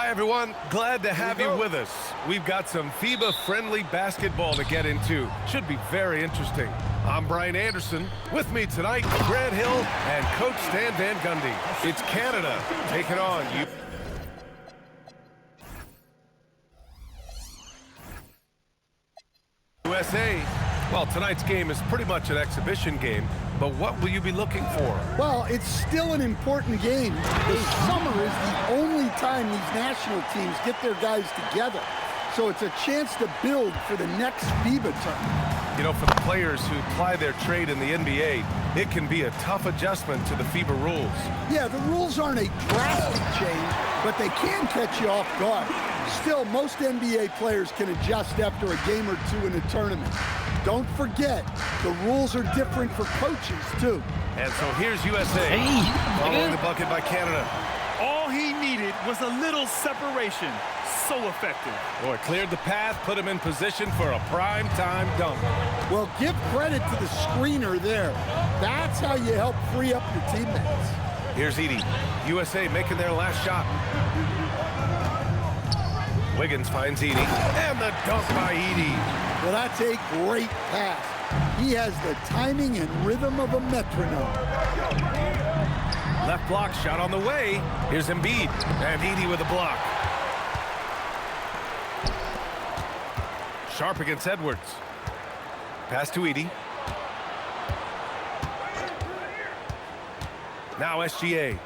Hi, everyone. Glad to have you with us. We've got some FIBA-friendly basketball to get into. Should be very interesting. I'm Brian Anderson. With me tonight, Grant Hill and Coach Stan Van Gundy. It's Canada taking on USA. Well, tonight's game is pretty much an exhibition game, but what will you be looking for? Well, it's still an important game. The summer is the only time these national teams get their guys together. So it's a chance to build for the next FIBA tournament. You know, for the players who ply their trade in the NBA, it can be a tough adjustment to the FIBA rules. Yeah, the rules aren't a drastic change, but they can catch you off guard. Still, most NBA players can adjust after a game or two in a tournament. Don't forget, the rules are different for coaches, too. And so here's USA, following the bucket by Canada. All he needed was a little separation. So effective. Boy, cleared the path, put him in position for a prime-time dunk. Well, give credit to the screener there. That's how you help free up your teammates. Here's Edey. USA making their last shot. Wiggins finds Edey, and the dunk by Edey. Well, that's a great pass. He has the timing and rhythm of a metronome. Left block shot on the way. Here's Embiid, and Edey with a block. Sharp against Edwards. Pass to Edey. Now SGA.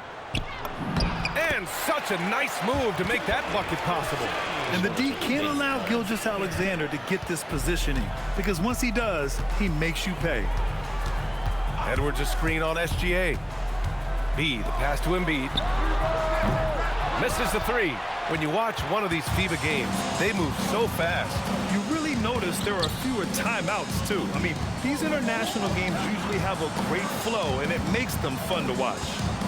And such a nice move to make that bucket possible. And the D can't allow Gilgeous-Alexander to get this positioning, because once he does, he makes you pay. Edwards a screen on SGA. B, the pass to Embiid. Misses the three. When you watch one of these FIBA games, they move so fast. You really notice there are fewer timeouts, too. I mean, these international games usually have a great flow, and it makes them fun to watch.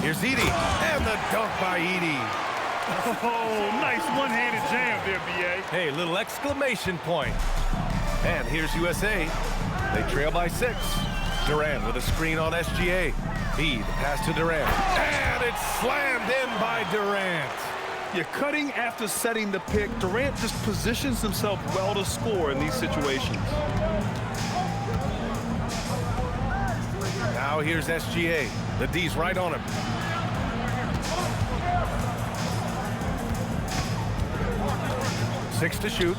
Here's Edey, and the dunk by Edey. Oh, nice one-handed jam there, B.A. Hey, little exclamation point. And here's USA. They trail by 6. Durant with a screen on SGA. B, the pass to Durant. And it's slammed in by Durant. You're cutting after setting the pick. Durant just positions himself well to score in these situations. Now here's SGA. The D's right on him. Six to shoot.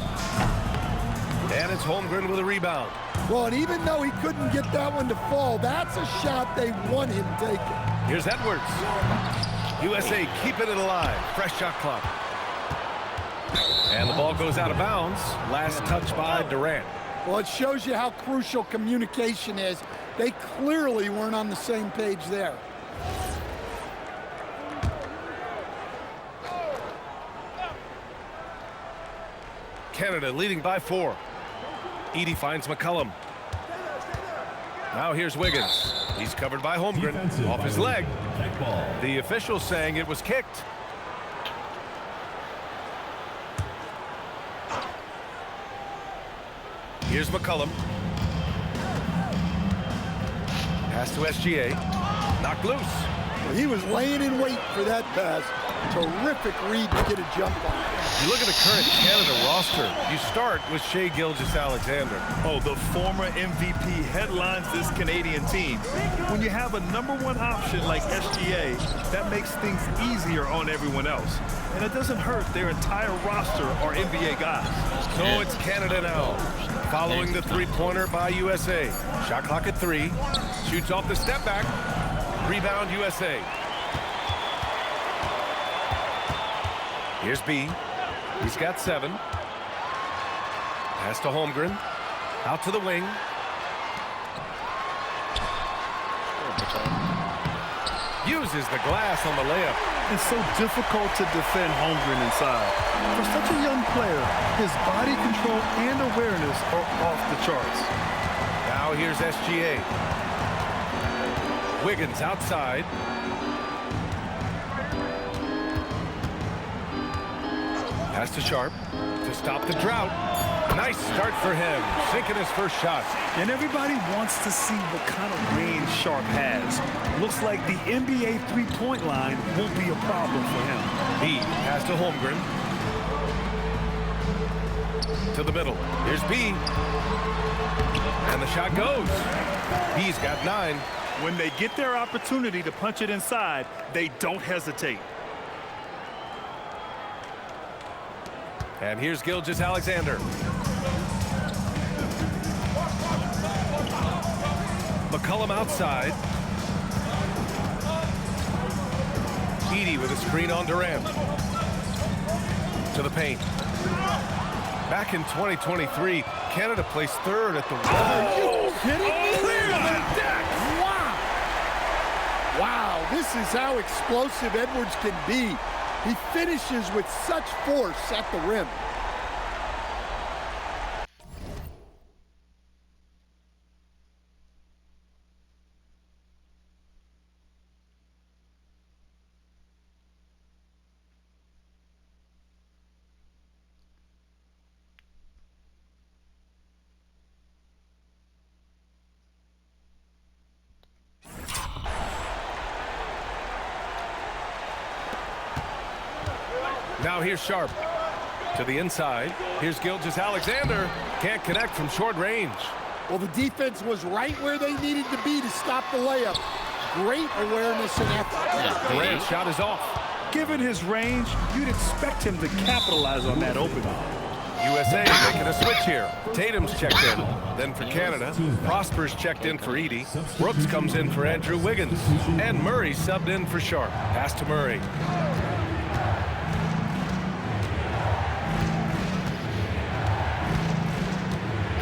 And it's Holmgren with a rebound. Well, and even though he couldn't get that one to fall, that's a shot they want him taking. Here's Edwards. USA keeping it alive. Fresh shot clock. And the ball goes out of bounds. Last touch by Durant. Well, it shows you how crucial communication is. They clearly weren't on the same page there. Canada leading by 4. Edey finds McCollum. Now here's Wiggins. He's covered by Holmgren. Off his leg. The official saying it was kicked. Here's McCollum. Pass to SGA. Knocked loose. Well, he was laying in wait for that pass. Terrific read to get a jump on. You look at the current Canada roster. You start with Shai Gilgeous-Alexander. Oh, the former MVP headlines this Canadian team. When you have a #1 option like SGA, that makes things easier on everyone else. And it doesn't hurt their entire roster are NBA guys. So it's Canada now, following the three-pointer by USA. Shot clock at 3. Shoots off the step back. Rebound USA. Here's B. He's got 7. Pass to Holmgren. Out to the wing. Uses the glass on the layup. It's so difficult to defend Holmgren inside. For such a young player, his body control and awareness are off the charts. Now here's SGA. Wiggins outside. Pass to Sharp to stop the drought. Nice start for him, sinking his first shot. And everybody wants to see what kind of range Sharp has. Looks like the NBA three-point line won't be a problem for him. B pass to Holmgren. To the middle. Here's B. And the shot goes. B's got 9. When they get their opportunity to punch it inside, they don't hesitate. And here's Gilgeous-Alexander. McCollum outside. Edey with a screen on Durant. To the paint. Back in 2023, Canada placed 3rd at the Are you kidding me? Clear the deck! Wow. Wow, this is how explosive Edwards can be. He finishes with such force at the rim. Now here's Sharp. To the inside. Here's Gilgeous-Alexander. Can't connect from short range. Well, the defense was right where they needed to be to stop the layup. Great awareness and effort. Durant's shot is off. Given his range, you'd expect him to capitalize on that opening. USA making a switch here. Tatum's checked in. Then for Canada, Prosper's checked in for Edey. Brooks comes in for Andrew Wiggins. And Murray subbed in for Sharp. Pass to Murray.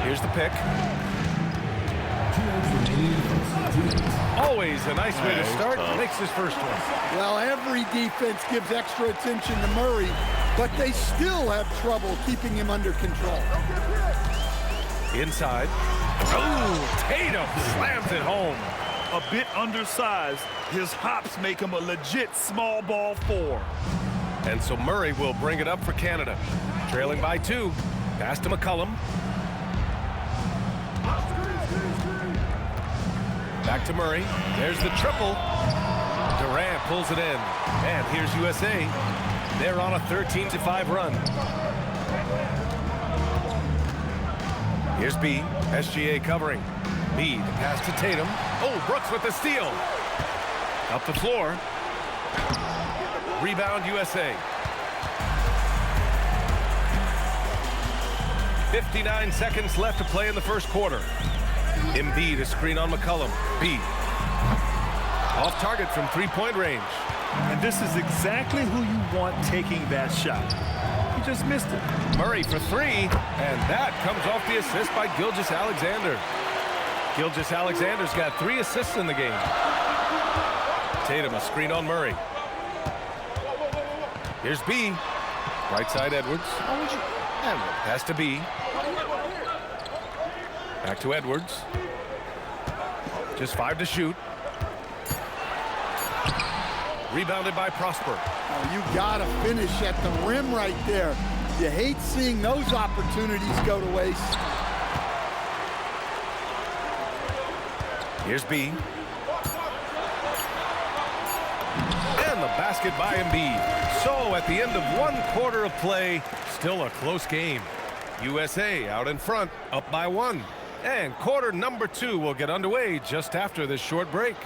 Here's the pick. Always a nice way to start. Makes his first one. Well, every defense gives extra attention to Murray, but they still have trouble keeping him under control. Inside. Oh, Tatum slams it home. A bit undersized, his hops make him a legit small ball 4. And so Murray will bring it up for Canada. Trailing by 2. Pass to McCollum. Back to Murray. There's the triple. Durant pulls it in. And here's USA. They're on a 13-5 run. Here's B. SGA covering. B, the pass to Tatum. Oh, Brooks with the steal. Up the floor. Rebound USA. 59 seconds left to play in the first quarter. Embiid, a screen on McCollum. B. Off target from three-point range. And this is exactly who you want taking that shot. He just missed it. Murray for 3, and that comes off the assist by Gilgeous-Alexander. Gilgeous-Alexander's got 3 assists in the game. Tatum, a screen on Murray. Here's B. Right side Edwards. Pass to B. Back to Edwards. Just 5 to shoot. Rebounded by Prosper. Oh, you gotta finish at the rim right there. You hate seeing those opportunities go to waste. Here's B. And the basket by Embiid. So at the end of 1 quarter of play, still a close game. USA out in front, up by 1. And quarter number 2 will get underway just after this short break.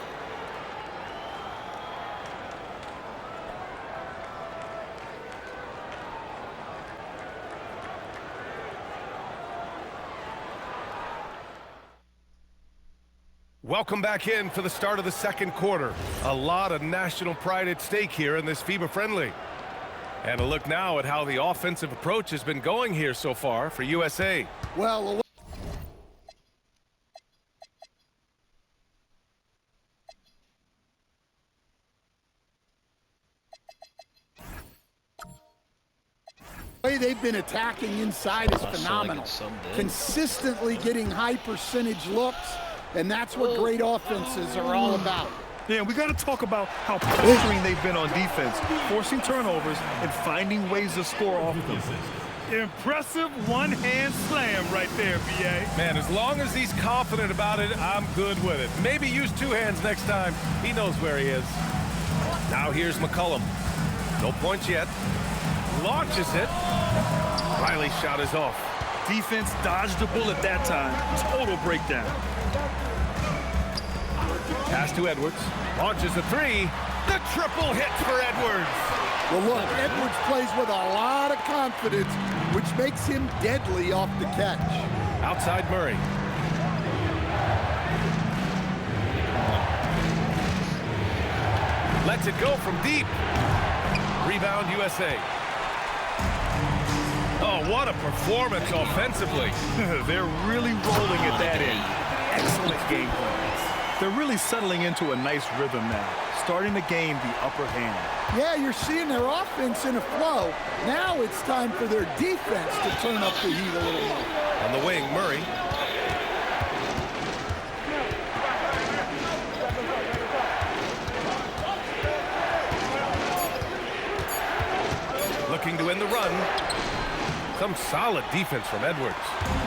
Welcome back in for the start of the second quarter. A lot of national pride at stake here in this FIBA friendly. And a look now at how the offensive approach has been going here so far for USA. Well, the way they've been attacking inside is phenomenal. Consistently getting high percentage looks, and that's what great offenses are all about. Yeah, we got to talk about how pressuring they've been on defense, forcing turnovers and finding ways to score off them. Impressive one-hand slam right there, B.A. Man, as long as he's confident about it, I'm good with it. Maybe use two hands next time. He knows where he is. Now here's McCollum. No points yet. Launches it. Riley's shot is off. Defense dodged the bullet that time. Total breakdown. Pass to Edwards. Launches a three. The triple hit for Edwards. Well, look, Edwards plays with a lot of confidence, which makes him deadly off the catch. Outside Murray. Lets it go from deep. Rebound USA. Oh, what a performance offensively. They're really rolling at that end. Excellent game plans. They're really settling into a nice rhythm now, starting to gain the upper hand. Yeah, you're seeing their offense in a flow. Now it's time for their defense to turn up the heat a little more. On the wing, Murray. Looking to end the run. Some solid defense from Edwards.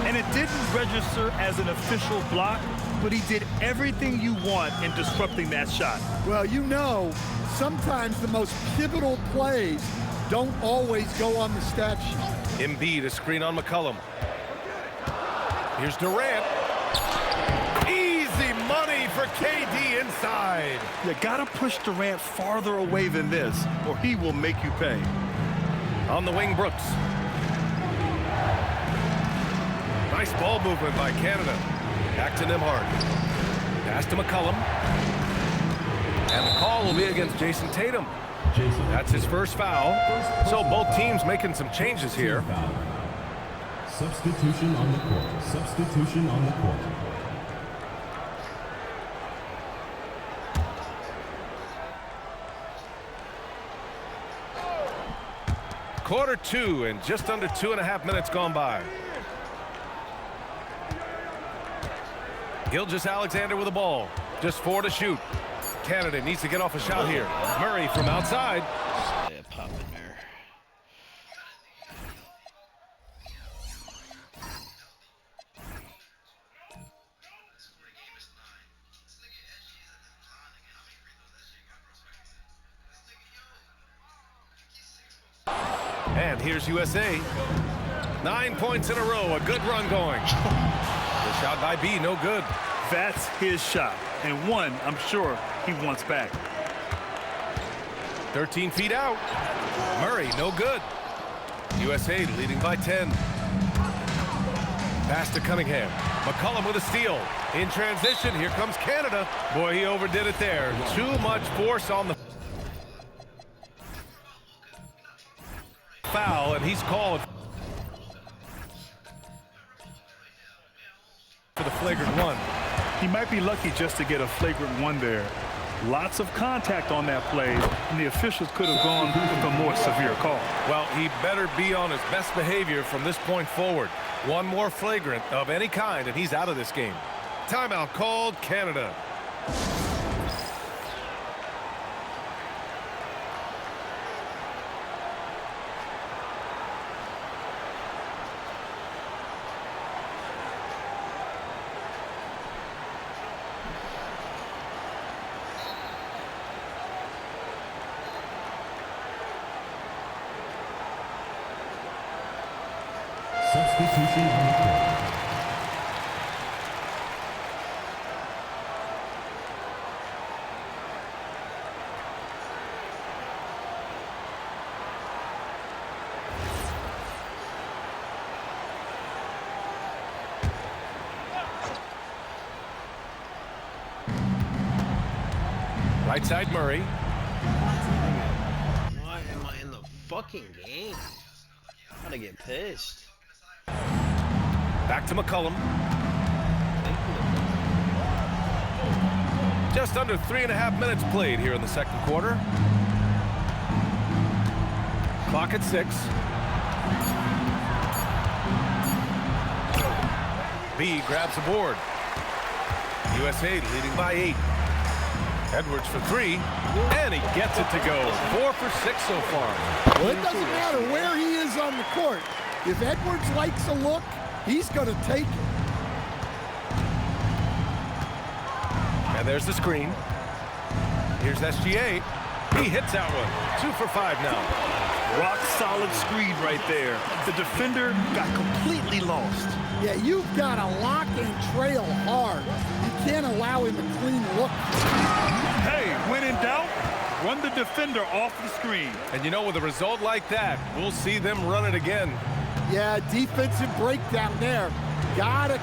And it didn't register as an official block, but he did everything you want in disrupting that shot. Well, you know, sometimes the most pivotal plays don't always go on the stat sheet. Embiid, a screen on McCollum. Here's Durant. Easy money for KD inside. You gotta push Durant farther away than this, or he will make you pay. On the wing, Brooks. Nice ball movement by Canada. Back to Nembhard. Pass to McCollum. And the call will be against Jason Tatum. That's his first foul. So both teams making some changes here. Substitution on the court. Substitution on the court. Quarter two and just under 2.5 minutes gone by. Gilgeous-Alexander with the ball. Just 4 to shoot. Canada needs to get off a shot here. Murray from outside. Yeah, pop in there. And here's USA. 9 points in a row. A good run going. The shot by B, no good. That's his shot, and one I'm sure he wants back. 13 feet out. Murray, no good. USA leading by 10. Pass to Cunningham. McCollum with a steal. In transition, here comes Canada. Boy, he overdid it there. Too much force on the foul, and he's called for the flagrant one. He might be lucky just to get a flagrant one there. Lots of contact on that play, and the officials could have gone with a more severe call. Well, he better be on his best behavior from this point forward. One more flagrant of any kind, and he's out of this game. Timeout called, Canada. Substitution on the court. Right side, Murray. Why am I in the fucking game? I'm gonna get pissed. Back to McCollum. Just under 3.5 minutes played here in the second quarter. Clock at 6. B grabs the board. USA leading by 8. Edwards for 3, and he gets it to go. 4 for 6 so far. Well, it doesn't matter where he is on the court. If Edwards likes a look, he's going to take it. And there's the screen. Here's SGA. He hits that one. 2 for 5 now. Rock solid screen right there. The defender got completely lost. Yeah, you've got to lock and trail hard. You can't allow him a clean look. Hey, when in doubt, run the defender off the screen. And you know, with a result like that, we'll see them run it again. Yeah, defensive breakdown there. Gotta.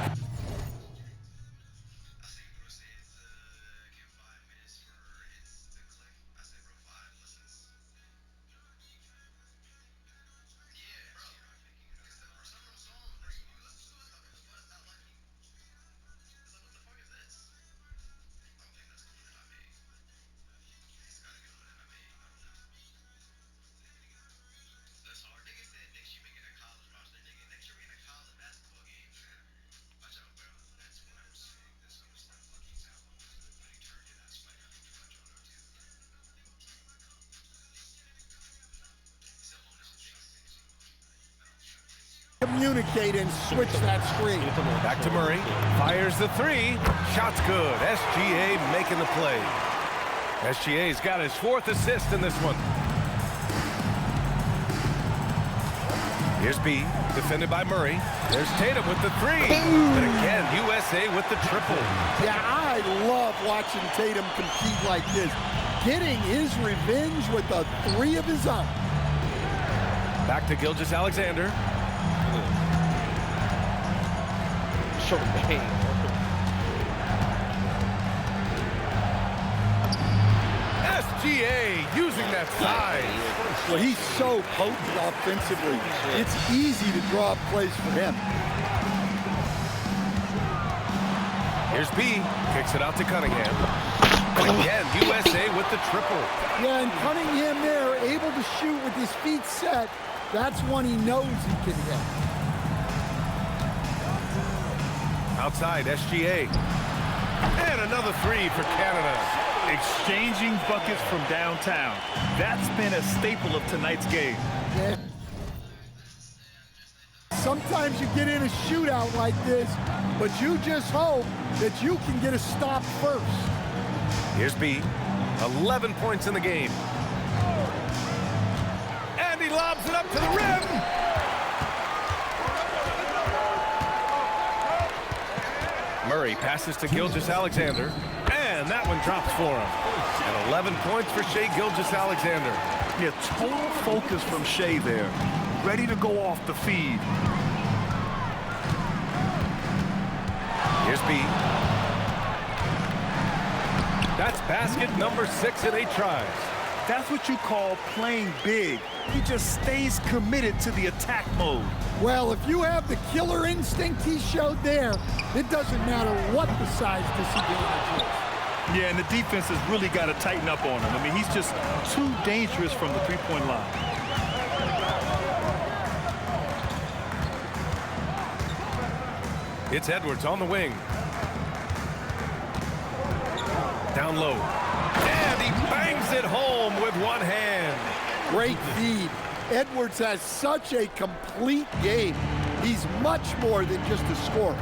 Communicate and switch that screen. Back to Murray. Fires the 3. Shot's good. SGA making the play. SGA's got his 4th assist in this one. Here's B, defended by Murray. There's Tatum with the 3. And again, USA with the triple. Yeah, I love watching Tatum compete like this. Getting his revenge with a 3 of his own. Back to Gilgeous-Alexander. SGA using that size. Well, he's so potent offensively. It's easy to draw up plays for him. Here's B. Kicks it out to Cunningham. Again, USA with the triple. Yeah, and Cunningham there, able to shoot with his feet set. That's one he knows he can hit. Outside, SGA. And another 3 for Canada. Exchanging buckets from downtown. That's been a staple of tonight's game. Yeah. Sometimes you get in a shootout like this, but you just hope that you can get a stop first. Here's B. 11 points in the game. And he lobs it up to the rim. Murray passes to Gilgeous-Alexander, and that one drops for him. And 11 points for Shai Gilgeous-Alexander. Yeah, total focus from Shai there. Ready to go off the feed. Here's B. That's basket number 6 in 8 tries. That's what you call playing big. He just stays committed to the attack mode. Well, if you have the killer instinct he showed there, it doesn't matter what the size disadvantage is. Yeah, and the defense has really got to tighten up on him. I mean, he's just too dangerous from the three-point line. It's Edwards on the wing. Down low. And he bangs it home with one hand. Great feed. Edwards has such a complete game. He's much more than just a scorer.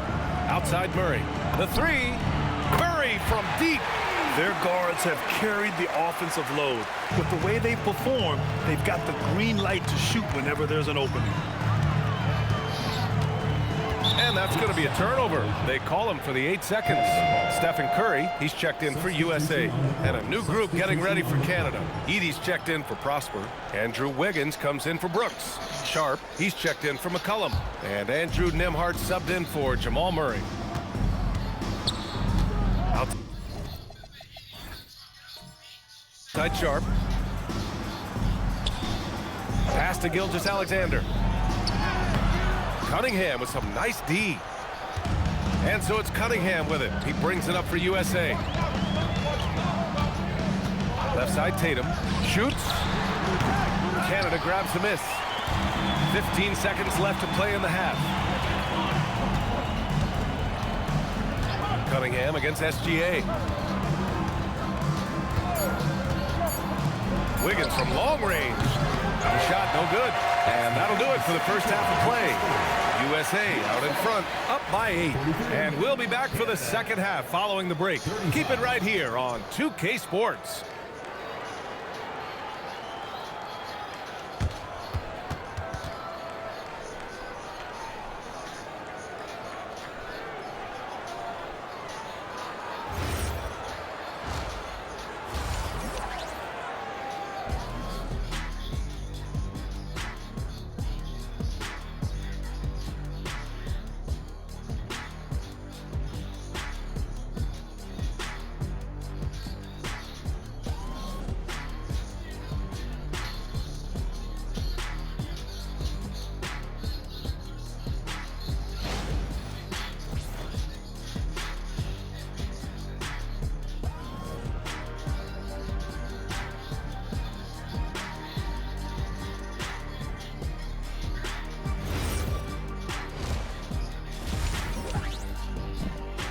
Outside Murray. The 3. Murray from deep. Their guards have carried the offensive load. With the way they perform, they've got the green light to shoot whenever there's an opening. And that's going to be a turnover. They call him for the 8 seconds. Stephen Curry, he's checked in for USA. And a new group getting ready for Canada. Edie's checked in for Prosper. Andrew Wiggins comes in for Brooks. Sharp, he's checked in for McCullum. And Andrew Nembhard subbed in for Jamal Murray. Outside Sharp. Pass to Gilgeous-Alexander. Cunningham with some nice D. And so it's Cunningham with it. He brings it up for USA. Left side Tatum. Shoots. Canada grabs the miss. 15 seconds left to play in the half. Cunningham against SGA. Wiggins from long range. The shot no good. And that'll do it for the first half of play. USA out in front, up by 8. And we'll be back for the second half following the break. Keep it right here on 2K Sports.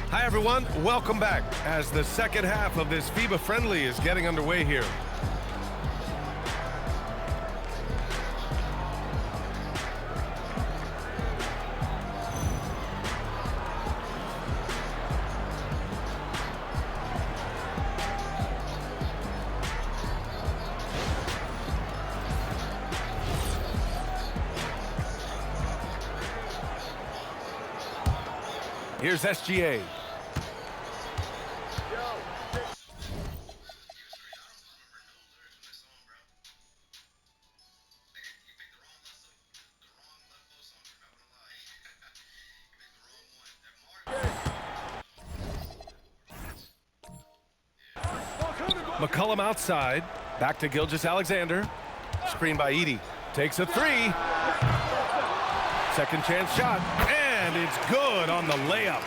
Hi everyone, welcome back as the second half of this FIBA friendly is getting underway here. Here's SGA. McCollum outside. Back to Gilgeous-Alexander. Screen by Edey. Takes a three. Second chance shot. And it's good on the layup.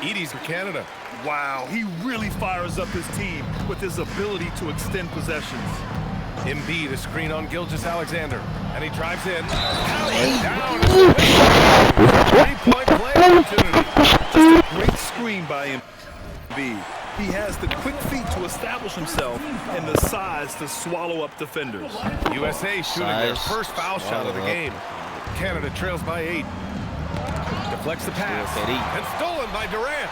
Edey's for Canada. Wow, he really fires up his team with his ability to extend possessions. Embiid to screen on Gilgeous-Alexander. And he drives in. Down. Three-point play opportunity. Just a great screen by Embiid. He has the quick feet to establish himself and the size to swallow up defenders. USA shooting their first foul shot of the game. Canada trails by 8. Deflects the pass. And stolen by Durant.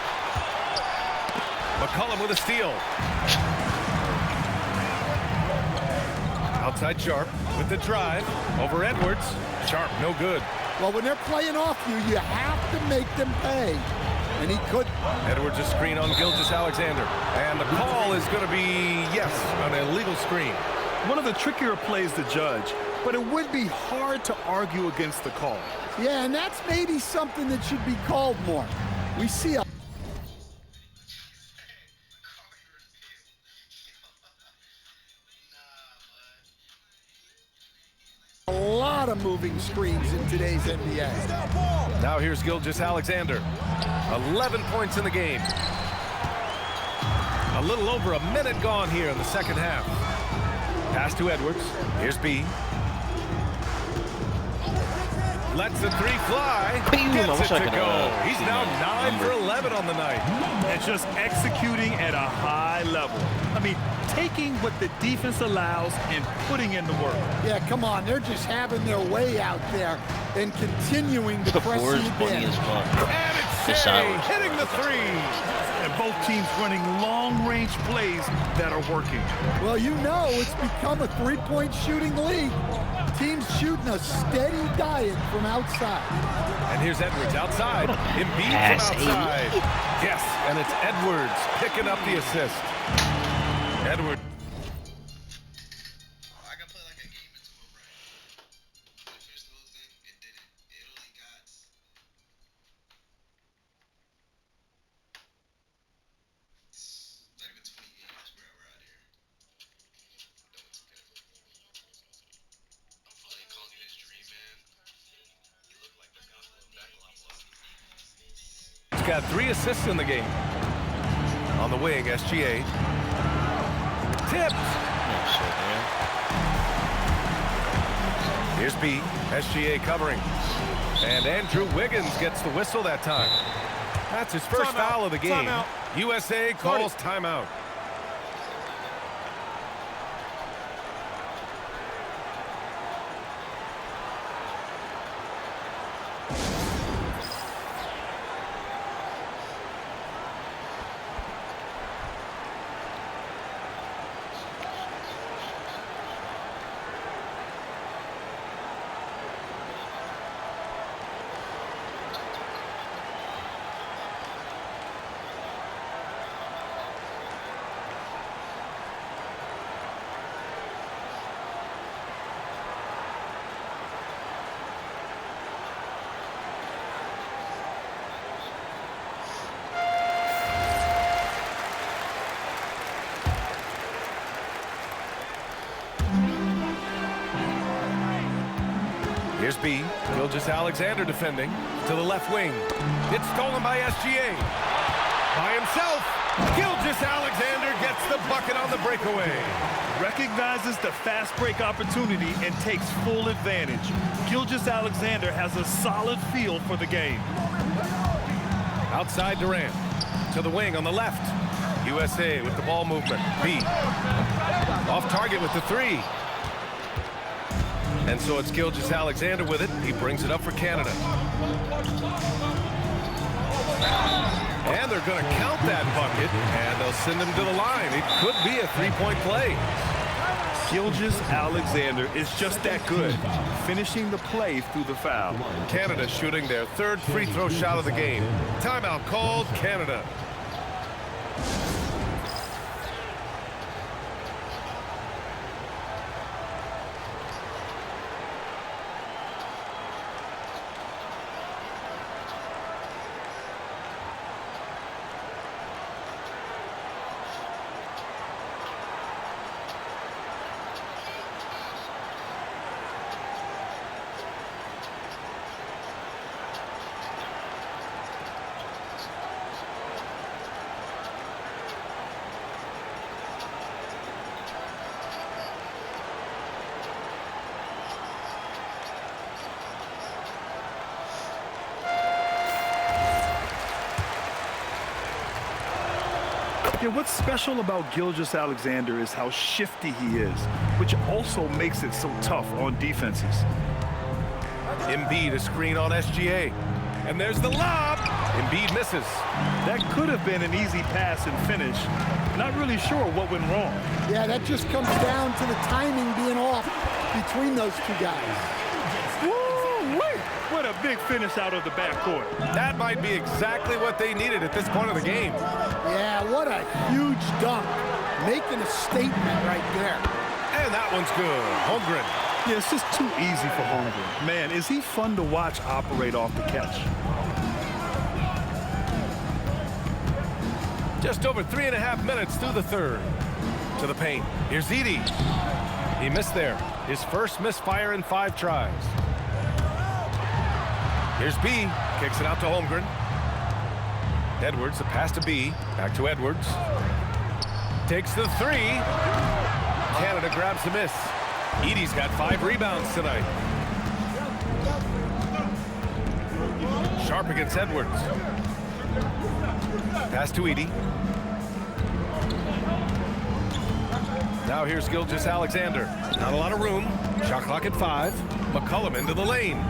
McCollum with a steal. Outside Sharp with the drive. Over Edwards. Sharp, no good. Well, when they're playing off you, you have to make them pay. And he couldn't. Edwards a screen on Gilgeous-Alexander. And the call is going to be, yes, an illegal screen. One of the trickier plays to judge, but it would be hard to argue against the call. Yeah, and that's maybe something that should be called more. We see a lot of moving screens in today's NBA. Now here's Gilgeous-Alexander. 11 points in the game. A little over a minute gone here in the second half. Pass to Edwards. Here's B. Lets the three fly. Gets it to go. He's now 9 for 11 on the night. And just executing at a high level. I mean, taking what the defense allows and putting in the work. Yeah, come on. They're just having their way out there and continuing to press the advantage. And it's Shea hitting the three. And both teams running long-range plays that are working. Well, you know it's become a three-point shooting league. Teams shooting a steady diet from outside. And here's Edwards outside. Embiid from outside. Yes, and it's Edwards picking up the assist. Edwards. He's got 3 assists in the game. On the wing, SGA. Tipped. Here's B. SGA covering. And Andrew Wiggins gets the whistle that time. That's his first foul of the game. USA calls timeout. Here's B. Gilgeous-Alexander defending to the left wing. It's stolen by SGA. By himself, Gilgeous-Alexander gets the bucket on the breakaway. Recognizes the fast break opportunity and takes full advantage. Gilgeous-Alexander has a solid feel for the game. Outside Durant to the wing on the left. USA with the ball movement. B. Off target with the three. And so it's Gilgeous-Alexander with it. He brings it up for Canada. And they're going to count that bucket, and they'll send him to the line. It could be a three-point play. Gilgeous-Alexander is just that good, finishing the play through the foul. Canada shooting their third free throw shot of the game. Timeout called, Canada. Yeah, what's special about Gilgeous-Alexander is how shifty he is, which also makes it so tough on defenses. Embiid a screen on SGA. And there's the lob. Embiid misses. That could have been an easy pass and finish. Not really sure what went wrong. Yeah, that just comes down to the timing being off between those two guys. Woo-wee! What a big finish out of the backcourt. That might be exactly what they needed at this point of the game. Yeah, what a huge dunk. Making a statement right there. And that one's good. Holmgren. Yeah, it's just too easy for Holmgren. Man, is he fun to watch operate off the catch. Just over 3.5 minutes through the third. To the paint. Here's Edey. He missed there. His first misfire in 5 tries. Here's B. Kicks it out to Holmgren. Edwards, a pass to B. Back to Edwards. Takes the three. Canada grabs the miss. Edey's got 5 rebounds tonight. Sharp against Edwards. Pass to Edey. Now here's Gilgeous-Alexander. Not a lot of room. Shot clock at 5. McCollum into the lane.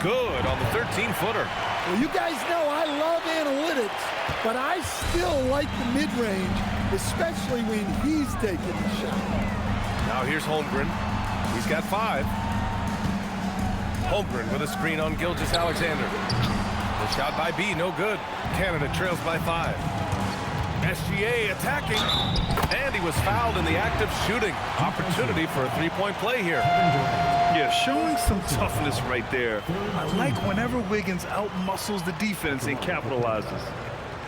Good on the 13-footer. Well, you guys know I love analytics, but I still like the mid-range, especially when he's taking the shot. Now here's Holmgren. He's got 5. Holmgren with a screen on Gilgeous-Alexander. The shot by B, no good. Canada trails by 5. SGA attacking. And he was fouled in the act of shooting. Opportunity for a three-point play here. Yeah, showing some toughness right there. I like whenever Wiggins outmuscles the defense and capitalizes.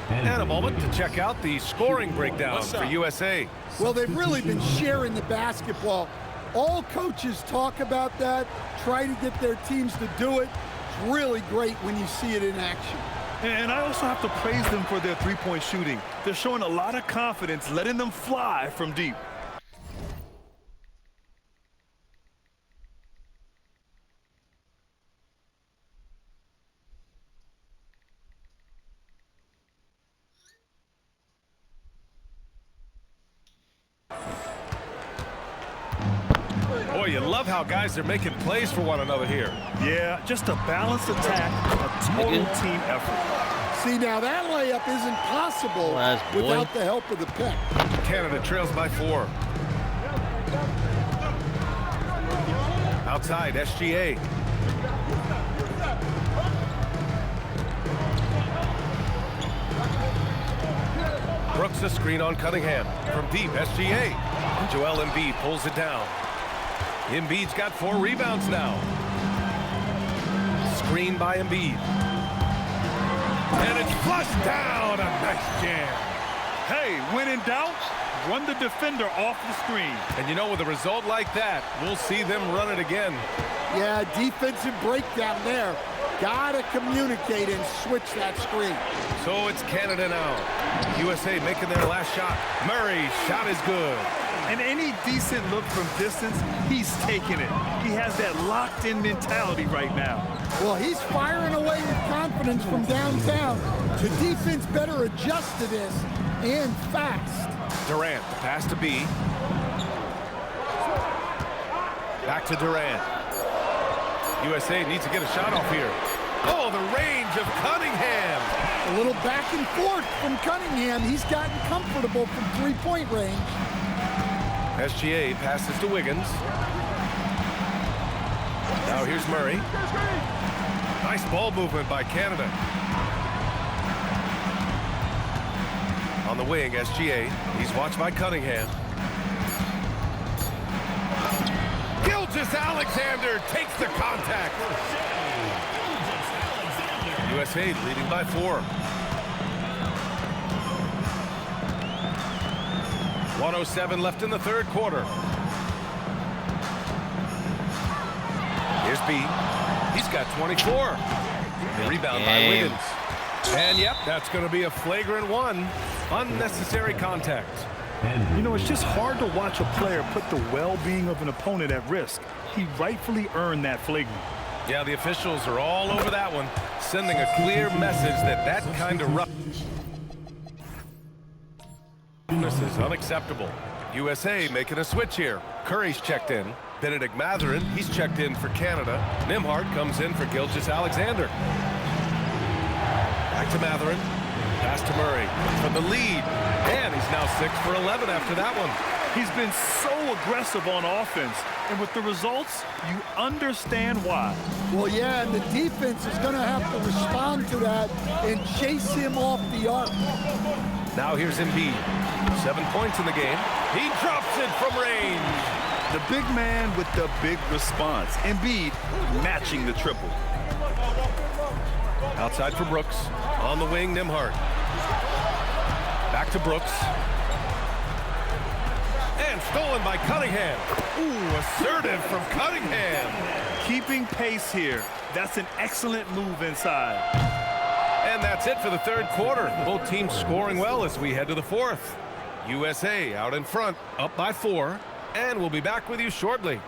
And a moment to check out the scoring breakdown for USA. Well, they've really been sharing the basketball. All coaches talk about that, try to get their teams to do it. It's really great when you see it in action. And I also have to praise them for their three-point shooting. They're showing a lot of confidence, letting them fly from deep. Boy, you love how guys are making plays for one another here. Yeah, just a balanced attack, a total team effort. See, now that layup isn't possible without the help of the pick. Canada trails by 4. Outside, SGA. Brooks a screen on Cunningham. From deep, SGA. And Joel Embiid pulls it down. Embiid's got 4 rebounds now. Screen by Embiid. And it's flushed down. A nice jam. Hey, when in doubt, run the defender off the screen. And you know, with a result like that, we'll see them run it again. Yeah, defensive breakdown there. Gotta communicate and switch that screen. So it's Canada now. USA making their last shot. Murray's shot is good. And any decent look from distance, he's taking it. He has that locked-in mentality right now. Well, he's firing away with confidence from downtown. The defense better adjust to this, and fast. Durant, the pass to B. Back to Durant. USA needs to get a shot off here. Oh, the range of Cunningham. A little back and forth from Cunningham. He's gotten comfortable from three-point range. SGA passes to Wiggins. Now here's Murray. Nice ball movement by Canada. On the wing, SGA. He's watched by Cunningham. Gilgeous-Alexander takes the contact. USA leading by 4. 1:07 left in the third quarter. Here's B. He's got 24. The rebound by Wiggins. And yep, that's going to be a flagrant one. Unnecessary contact. You know, it's just hard to watch a player put the well-being of an opponent at risk. He rightfully earned that flagrant. Yeah, the officials are all over that one, sending a clear message that kind of roughness is unacceptable. USA making a switch here. Curry's checked in. Benedict Mathurin, he's checked in for Canada. Nembhard comes in for Gilgeous-Alexander. Back to Mathurin. Pass to Murray for the lead. And he's now 6 for 11 after that one. He's been so aggressive on offense, and with the results, you understand why. Well, yeah, and the defense is going to have to respond to that and chase him off the arc. Now here's Embiid. 7 points in the game. He drops it from range. The big man with the big response. Embiid matching the triple. Outside for Brooks. On the wing, Nembhard. Back to Brooks. And stolen by Cunningham. Ooh, assertive from Cunningham. Keeping pace here. That's an excellent move inside. And that's it for the third quarter. Both teams scoring well as we head to the fourth. USA out in front, up by 4. And we'll be back with you shortly.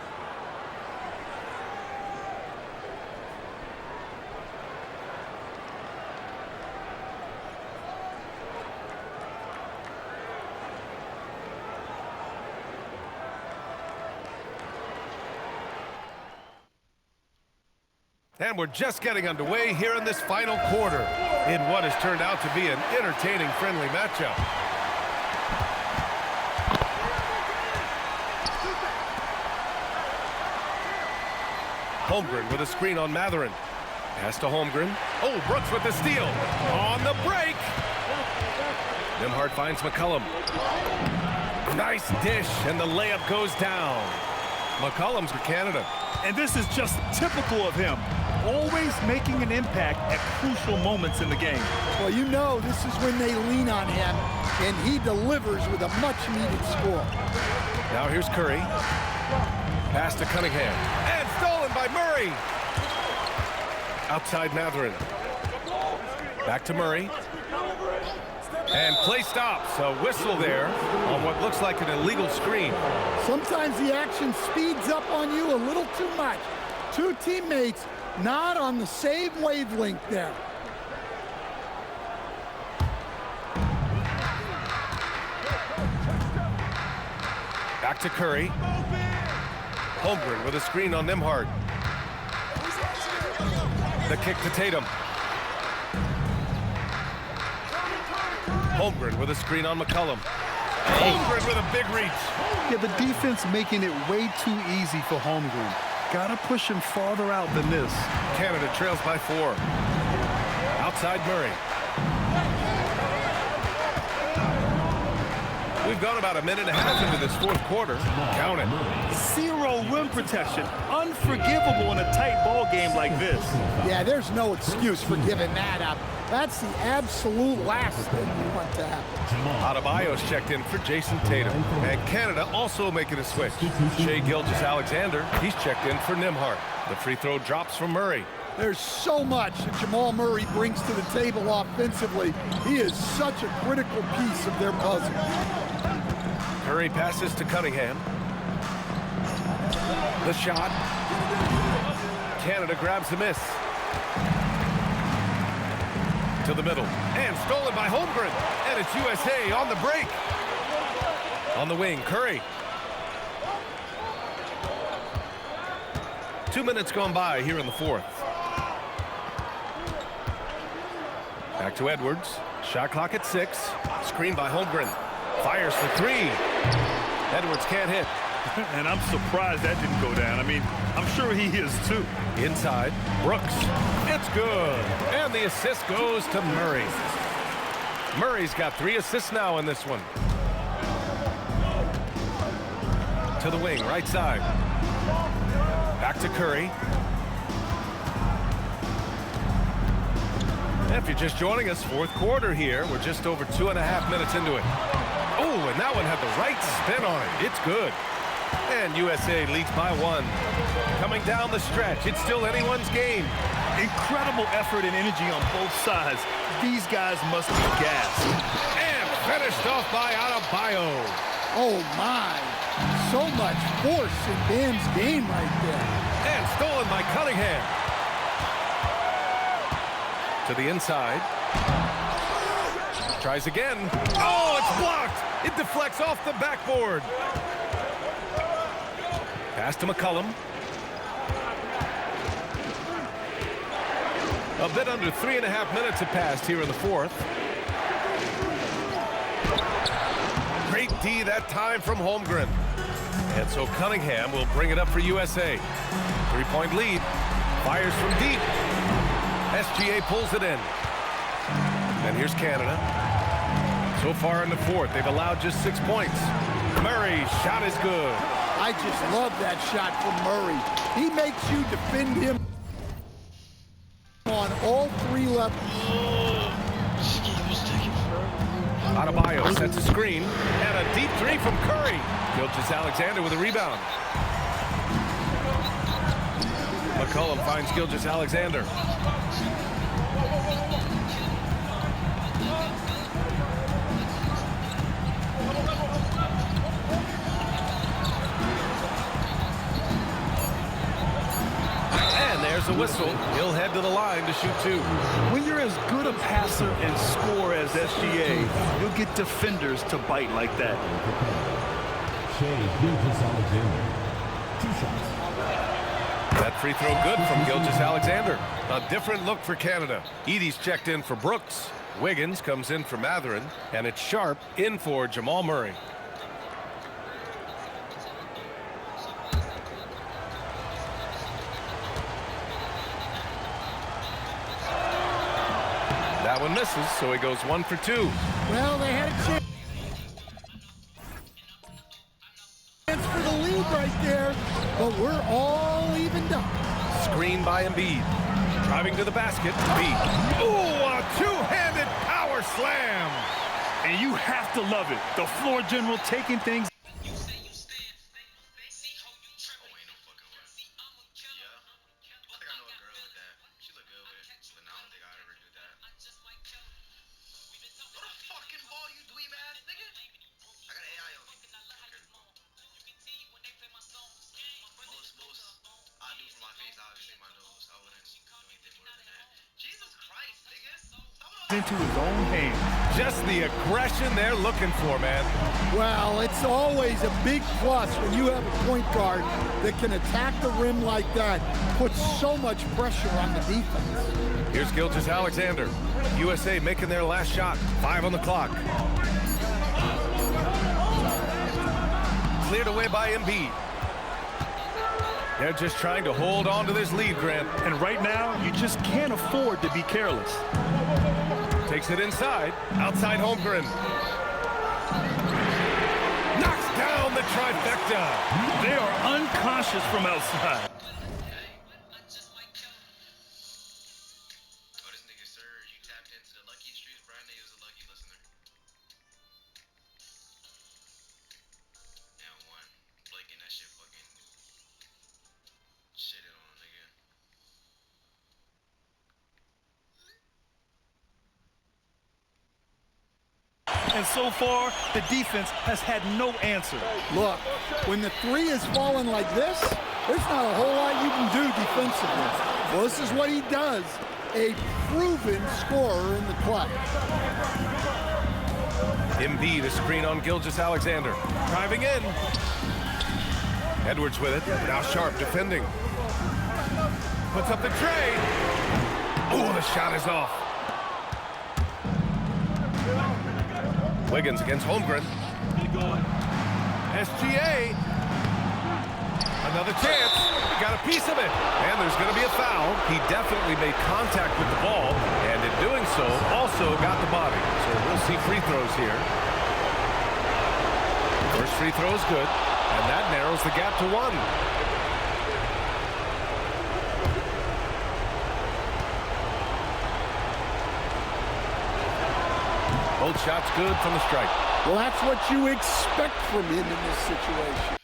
And we're just getting underway here in this final quarter in what has turned out to be an entertaining, friendly matchup. Holmgren with a screen on Mathurin. Pass to Holmgren. Oh, Brooks with the steal. On the break. Nembhard finds McCollum. Nice dish, and the layup goes down. McCollum's for Canada. And this is just typical of him. Always making an impact at crucial moments in the game. Well, you know this is when they lean on him, and he delivers with a much-needed score. Now here's Curry. Pass to Cunningham. And stolen by Murray. Outside Mathurin. Back to Murray. And play stops. A whistle there on what looks like an illegal screen. Sometimes the action speeds up on you a little too much. Two teammates not on the same wavelength there. Back to Curry. Holmgren with a screen on Nembhard. The kick to Tatum. Holmgren with a screen on McCollum. Holmgren with a big reach. Yeah, the defense making it way too easy for Holmgren. Gotta push him farther out than this. Canada trails by 4. Outside Murray. We've gone about a minute and a half into this fourth quarter. Count it. 0 rim protection. Unforgivable in a tight ball game like this. Yeah, there's no excuse for giving that up. That's the absolute last thing you want to happen. Adebayo's checked in for Jason Tatum. And Canada also making a switch. Shai Gilgeous-Alexander, he's checked in for Nembhard. The free throw drops from Murray. There's so much that Jamal Murray brings to the table offensively. He is such a critical piece of their puzzle. Curry passes to Cunningham. The shot. Canada grabs the miss. To the middle. And stolen by Holmgren. And it's USA on the break. On the wing, Curry. 2 minutes gone by here in the fourth. Back to Edwards. Shot clock at 6. Screen by Holmgren. Fires for 3. Edwards can't hit. And I'm surprised that didn't go down. I mean, I'm sure he is too. Inside, Brooks. It's good. And the assist goes to Murray. Murray's got 3 assists now in this one. To the wing, right side. Back to Curry. If you're just joining us, fourth quarter here. We're just over 2.5 minutes into it. Oh, and that one had the right spin on it. It's good. And USA leads by 1. Coming down the stretch, it's still anyone's game. Incredible effort and energy on both sides. These guys must be gassed. And finished off by Adebayo. Oh, my. So much force in Bam's game right there. And stolen by Cunningham. To the inside. Tries again. Oh, it's blocked. It deflects off the backboard. Pass to McCollum. A bit under 3.5 minutes have passed here in the fourth. Great D that time from Holmgren. And so Cunningham will bring it up for USA. 3-point lead. Fires from deep. SGA pulls it in. And here's Canada. So far in the fourth, they've allowed just 6 points. Murray's shot is good. I just love that shot from Murray. He makes you defend him on all 3 levels. Adebayo sets a screen. And a deep 3 from Curry. Gilgeous-Alexander with a rebound. McCollum finds Gilgeous-Alexander. There's a whistle. He'll head to the line to shoot 2. When you're as good a passer and scorer as SGA, you'll get defenders to bite like that. Shai Gilgeous-Alexander. 2 shots. That free throw good from Gilgeous-Alexander. A different look for Canada. Edie's checked in for Brooks. Wiggins comes in for Mathurin. And it's Sharp in for Jamal Murray. That one misses, so he goes 1 for 2. Well, they had a chance for the lead right there, but we're all evened up. Screen by Embiid. Driving to the basket. Embiid. Ooh, a 2-handed power slam. And you have to love it. The floor general taking things. Into his own hands. Just the aggression they're looking for, man. Well, it's always a big plus when you have a point guard that can attack the rim like that, puts so much pressure on the defense. Here's Gilgeous-Alexander. USA making their last shot. 5 on the clock. Cleared away by Embiid. They're just trying to hold on to this lead, Grant. And right now, you just can't afford to be careless. Takes it inside. Outside Holmgren. Knocks down the trifecta. They are unconscious from outside. And so far, the defense has had no answer. Look, when the three is falling like this, there's not a whole lot you can do defensively. Well, this is what he does, a proven scorer in the clutch. Embiid, a screen on Gilgeous-Alexander. Driving in. Edwards with it. Now Sharp defending. Puts up the tray. Oh, the shot is off. Wiggins against Holmgren. SGA. Another chance. Got a piece of it. And there's going to be a foul. He definitely made contact with the ball. And in doing so, also got the body. So we'll see free throws here. First free throw is good. And that narrows the gap to 1. Both shots good from the strike. Well, that's what you expect from him in this situation.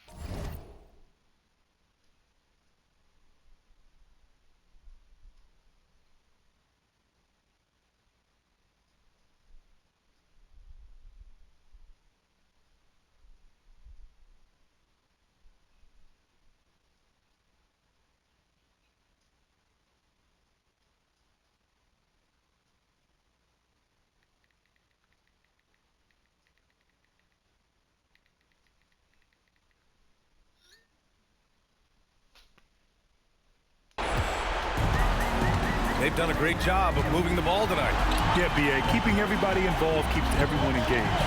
They've done a great job of moving the ball tonight. Yeah, B.A., keeping everybody involved keeps everyone engaged.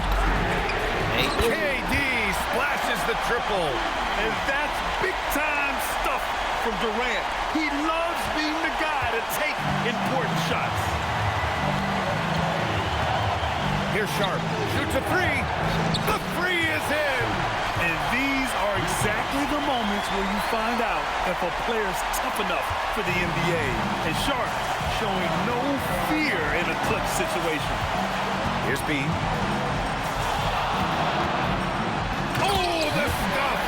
KD splashes the triple. And that's big-time stuff from Durant. He loves being the guy to take important shots. Here's Sharp. Shoots a three. The three is in. And these are exactly the moments where you find out if a player's tough enough for the NBA. And Sharp showing no fear in a clutch situation. Here's B. Oh, the stuff!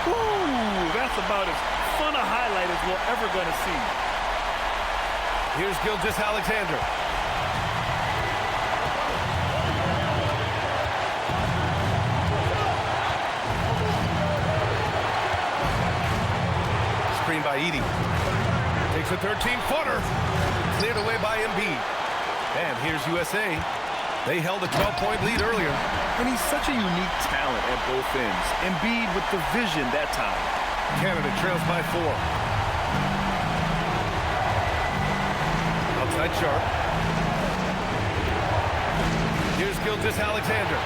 Ooh, that's about as fun a highlight as we're ever going to see. Here's Gilgeous-Alexander. Screen by Edey. Takes a 13-footer. Cleared away by Embiid. And here's USA. They held a 12-point lead earlier. And he's such a unique talent at both ends. Embiid with the vision that time. Canada trails by 4. Outside Sharp. Here's Gilgeous-Alexander.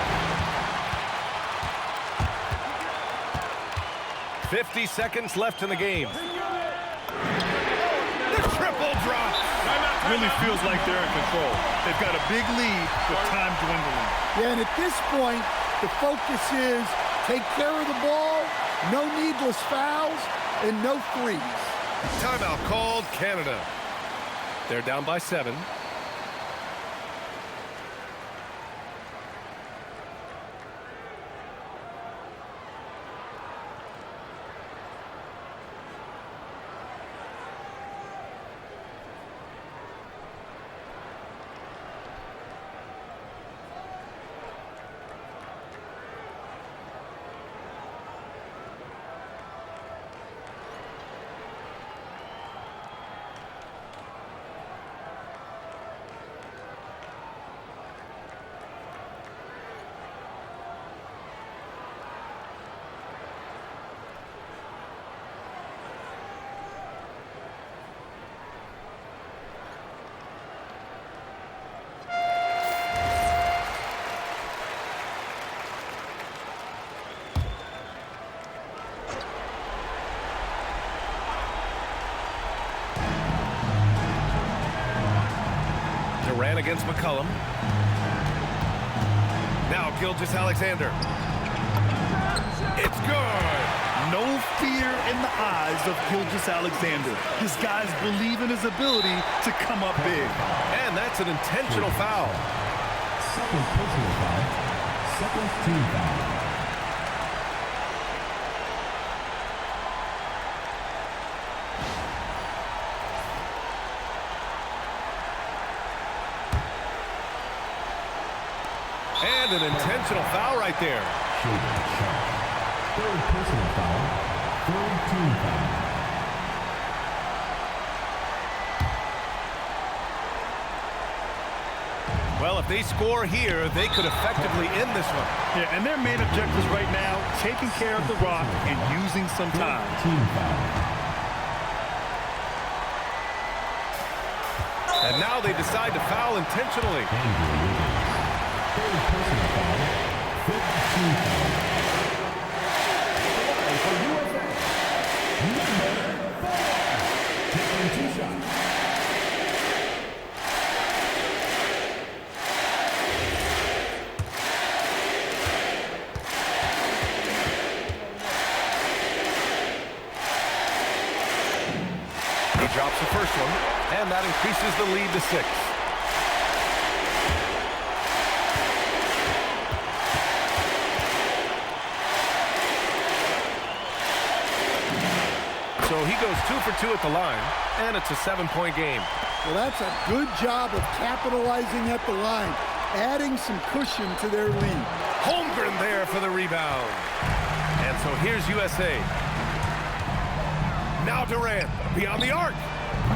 50 seconds left in the game. The triple drop. Really feels like they're in control. They've got a big lead with time dwindling. Yeah, and at this point, the focus is take care of the ball, no needless fouls, and no threes. Timeout called Canada. They're down by 7. Durant against McCollum. Now Gilgeous-Alexander. It's good. No fear in the eyes of Gilgeous-Alexander. His guys believe in his ability to come up big. And that's an intentional foul. Second personal foul. Second team foul. And And an intentional foul right there. Third personal foul. Third team foul. Well, if they score here, they could effectively end this one. Yeah, and their main objectives right now, taking care of the rock and using some time. Team foul. And now they decide to foul intentionally. Third personal foul. Fifth team foul. For USA, number 4. Taking 2 shots. He drops the first one, and that increases the lead to 6. So he goes 2 for 2 at the line, and it's a 7-point game. Well, that's a good job of capitalizing at the line, adding some cushion to their lead. Holmgren there for the rebound. And so here's USA. Now Durant, beyond the arc.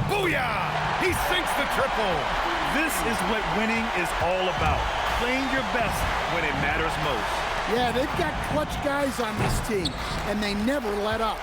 Booyah! He sinks the triple. This is what winning is all about. Playing your best when it matters most. Yeah, they've got clutch guys on this team, and they never let up.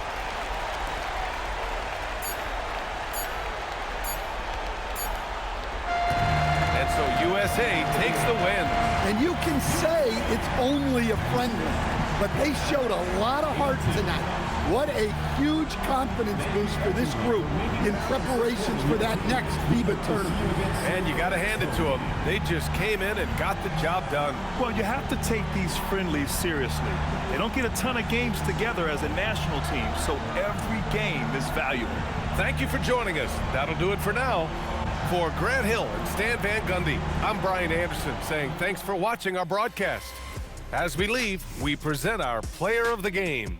And so USA takes the win. And you can say it's only a friendly, but they showed a lot of heart tonight. What a huge confidence boost for this group in preparations for that next FIBA tournament. And you got to hand it to them. They just came in and got the job done. Well, you have to take these friendlies seriously. They don't get a ton of games together as a national team, so every game is valuable. Thank you for joining us. That'll do it for now. For Grant Hill and Stan Van Gundy, I'm Brian Anderson saying thanks for watching our broadcast. As we leave, we present our player of the game.